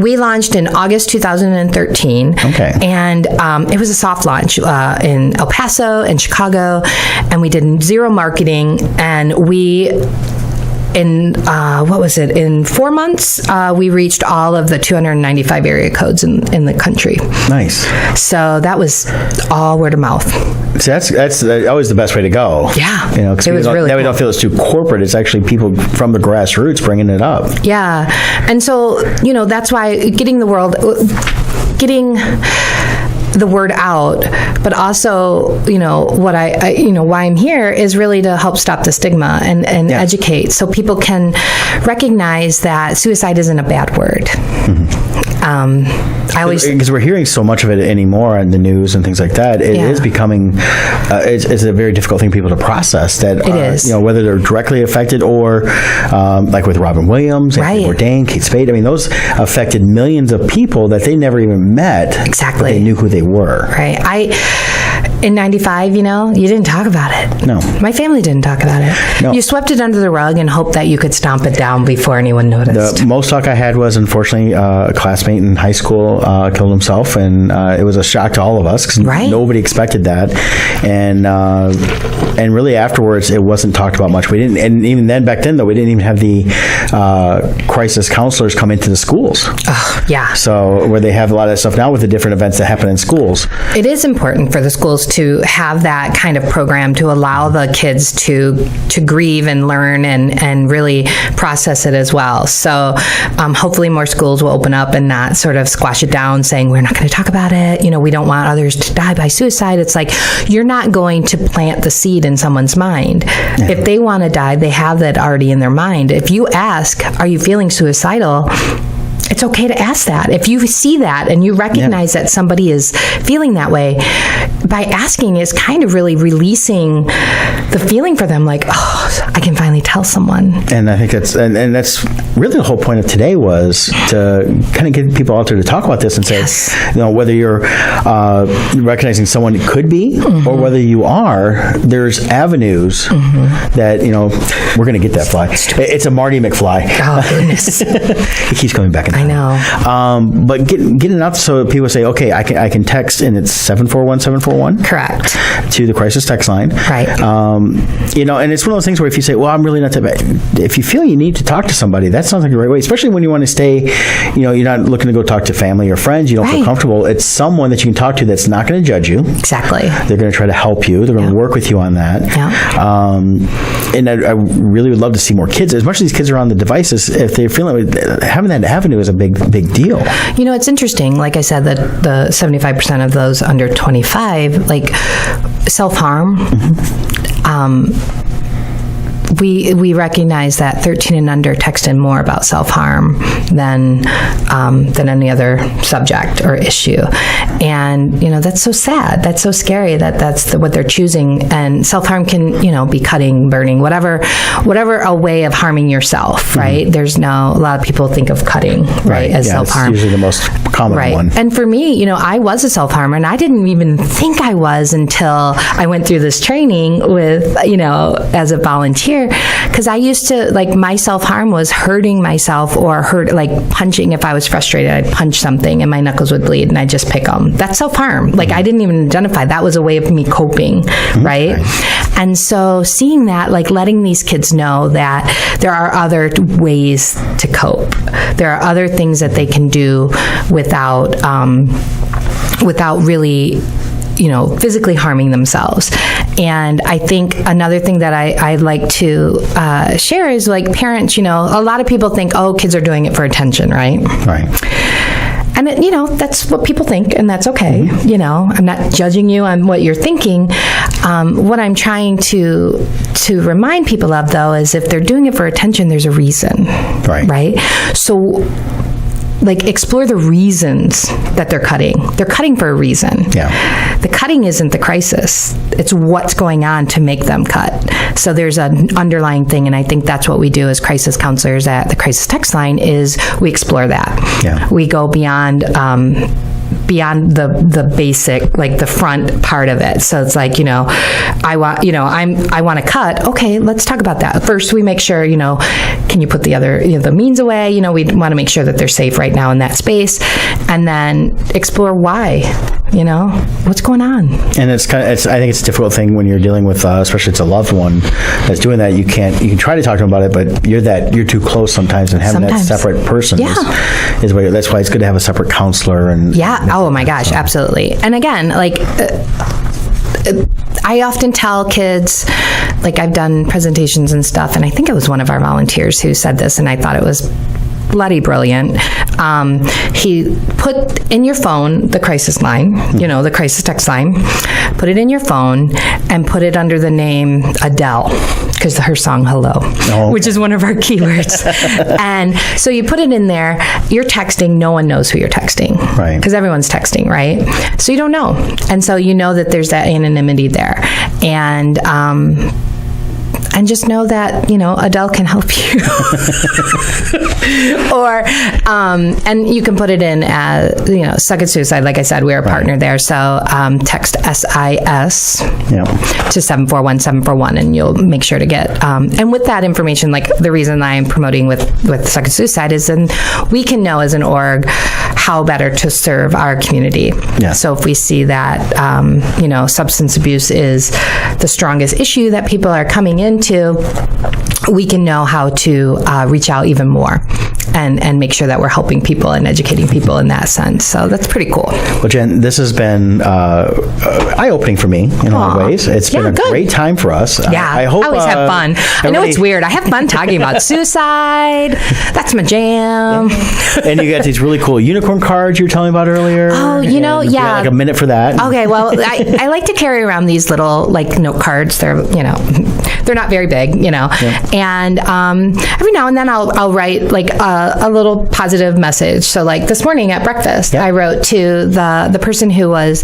We launched in August 2013. Okay. And it was a soft launch in El Paso and Chicago, and we did zero marketing, and in 4 months, we reached all of the 295 area codes in the country. Nice. So that was all word of mouth. So that's always the best way to go. Yeah. Because we don't feel it's too corporate. It's actually people from the grassroots bringing it up. Yeah. And so, that's why getting the word out, but also, why I'm here is really to help stop the stigma and educate, so people can recognize that suicide isn't a bad word. Because we're hearing so much of it anymore in the news and things like that, it is becoming it's a very difficult thing for people to process. That it is. Whether they're directly affected or like with Robin Williams, Anthony Bourdain, Kate Spade. I mean, those affected millions of people that they never even met. Exactly. But they knew who they were. Right. In 95, you didn't talk about it. No. My family didn't talk about it. No. You swept it under the rug and hoped that you could stomp it down before anyone noticed. The most talk I had was, unfortunately, a classmate in high school killed himself, and it was a shock to all of us because nobody expected that. And really afterwards, it wasn't talked about much. We didn't, and even then, back then, though, we didn't even have the crisis counselors come into the schools. Oh, yeah. So where they have a lot of stuff now with the different events that happen in schools. It is important for the schools to have that kind of program to allow the kids to grieve and learn and really process it as well. So hopefully more schools will open up and not sort of squash it down saying we're not going to talk about it. We don't want others to die by suicide. It's like you're not going to plant the seed in someone's mind. Yeah. If they want to die, they have that already in their mind. If you ask, are you feeling suicidal? It's okay to ask that. If you see that and you recognize that somebody is feeling that way, by asking is kind of really releasing the feeling for them, like, oh, I can finally tell someone. And I think that's really the whole point of today, was to kind of get people out there to talk about this and say, whether you're recognizing someone it could be or whether you are, there's avenues that, we're going to get that fly. It's a Marty McFly. Oh, goodness. He keeps coming back in time. I know. But getting out so people say, okay, I can text, and it's 741-741. Correct. To the crisis text line. Right. And it's one of those things where if you say, well, I'm really not that bad, if you feel you need to talk to somebody, that sounds like the right way, especially when you want to stay, you're not looking to go talk to family or friends, you don't feel comfortable. It's someone that you can talk to that's not going to judge you. Exactly. They're going to try to help you. They're going to work with you on that. Yeah. And I really would love to see more kids, as much as these kids are on the devices, if they're feeling like having that avenue is a big deal. It's interesting. Like I said, that the 75% of those under 25, like self-harm, we recognize that 13 and under text in more about self-harm than any other subject or issue. And, that's so sad. That's so scary that that's what they're choosing. And self-harm can, be cutting, burning, whatever a way of harming yourself, right? There's a lot of people think of cutting, right, as self-harm. It's usually the most common one. And for me, I was a self-harmer, and I didn't even think I was until I went through this training with, as a volunteer. Because I used to, my self-harm was hurting myself or punching. If I was frustrated, I'd punch something and my knuckles would bleed and I'd just pick them. That's self-harm. I didn't even identify. That was a way of me coping, right? And so seeing that, letting these kids know that there are other ways to cope. There are other things that they can do without really physically harming themselves. And I think another thing that I'd like to share is parents, a lot of people think, oh, kids are doing it for attention, right? Right. And it, that's what people think, and that's okay. I'm not judging you on what you're thinking. What I'm trying to remind people of, though, is if they're doing it for attention, there's a reason. Right? So, explore the reasons that they're cutting. They're cutting for a reason. Yeah. The cutting isn't the crisis. It's what's going on to make them cut. So there's an underlying thing, and I think that's what we do as crisis counselors at the crisis text line is we explore that. Yeah. We go beyond the basic, the front part of it. So it's I want to cut. Okay, let's talk about that. First, we make sure, can you put the other, the means away? We want to make sure that they're safe right now in that space, and then explore why. What's going on? And I think it's a difficult thing when you're dealing with, especially it's a loved one that's doing that. You can try to talk to them about it, but you're too close sometimes, and having that separate person is where, that's why it's good to have a separate counselor. And oh my gosh, absolutely. And again, I often tell kids, I've done presentations and stuff, and I think it was one of our volunteers who said this, and I thought it was bloody brilliant. He put in your phone the crisis line, the crisis text line, put it in your phone and put it under the name Adele, because her song Hello, which is one of our keywords. And so you put it in there, you're texting, no one knows who you're texting. Right. Because everyone's texting, right? So you don't know. And so you know that there's that anonymity there. And just know that, Adele can help you. Or, and you can put it in as, Second Suicide. Like I said, we're a partner there. So text SIS to 741-741, and you'll make sure to get, and with that information, the reason I'm promoting with Second Suicide is then we can know as an org how better to serve our community. Yeah. So if we see that, substance abuse is the strongest issue that people are coming into, we can know how to reach out even more and make sure that we're helping people and educating people in that sense. So that's pretty cool. Well, Jen, this has been eye-opening for me in a lot of ways. It's been a great time for us. Yeah, I always have fun. I know it's weird. I have fun talking about suicide. That's my jam. And you got these really cool unicorn cards you were telling me about earlier. Oh, yeah. A minute for that. Okay, well, I like to carry around these little note cards. They're they're not very big, and every now and then I'll write a little positive message. So this morning at breakfast, I wrote to the person who was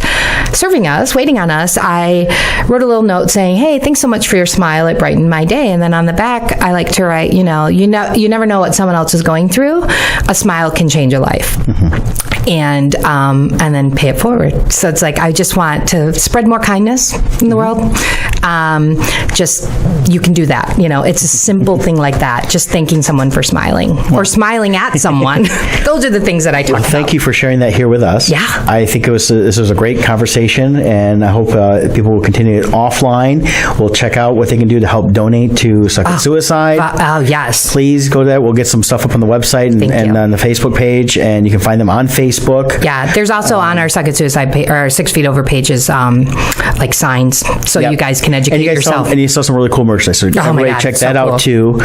serving us, waiting on us. I wrote a little note saying, "Hey, thanks so much for your smile. It brightened my day." And then on the back, I like to write, you never know what someone else is going through. A smile can change a life. Mm-hmm. And then pay it forward. So it's I just want to spread more kindness in the world. You can do that. It's a simple thing like that. Just thanking someone for smiling or smiling at someone. Those are the things that I talk about. Thank you for sharing that here with us. Yeah. I think this was a great conversation, and I hope people will continue it offline. We'll check out what they can do to help donate to Second Suicide. Yes. Please go to that. We'll get some stuff up on the website and on the Facebook page, and you can find them on Facebook. Yeah. There's also on our Second Suicide page, or 6 Feet Over pages, signs, so you guys can educate yourself. And you saw some really cool merchandise. So everybody check that out too.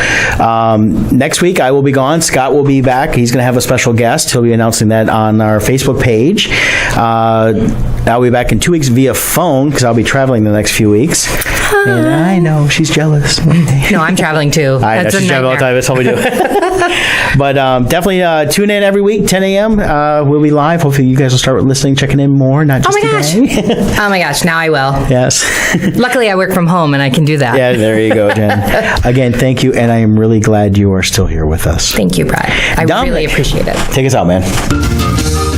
Next week I will be gone. Scott will be back. He's going to have a special guest. He'll be announcing that on our Facebook page. I'll be back in 2 weeks via phone because I'll be traveling the next few weeks. And I know she's jealous. No, I'm traveling too. I know she's traveling all the time. That's all we do. But definitely tune in every week, 10 a.m. We'll be live. Hopefully you guys will start listening, checking in more, not just today. Oh my gosh, now I will. Yes. Luckily I work from home and I can do that. Yeah, there you go, Jen. Again, thank you, and I am really glad you are still here with us. Thank you, Brad. I really appreciate it. Take us out, man.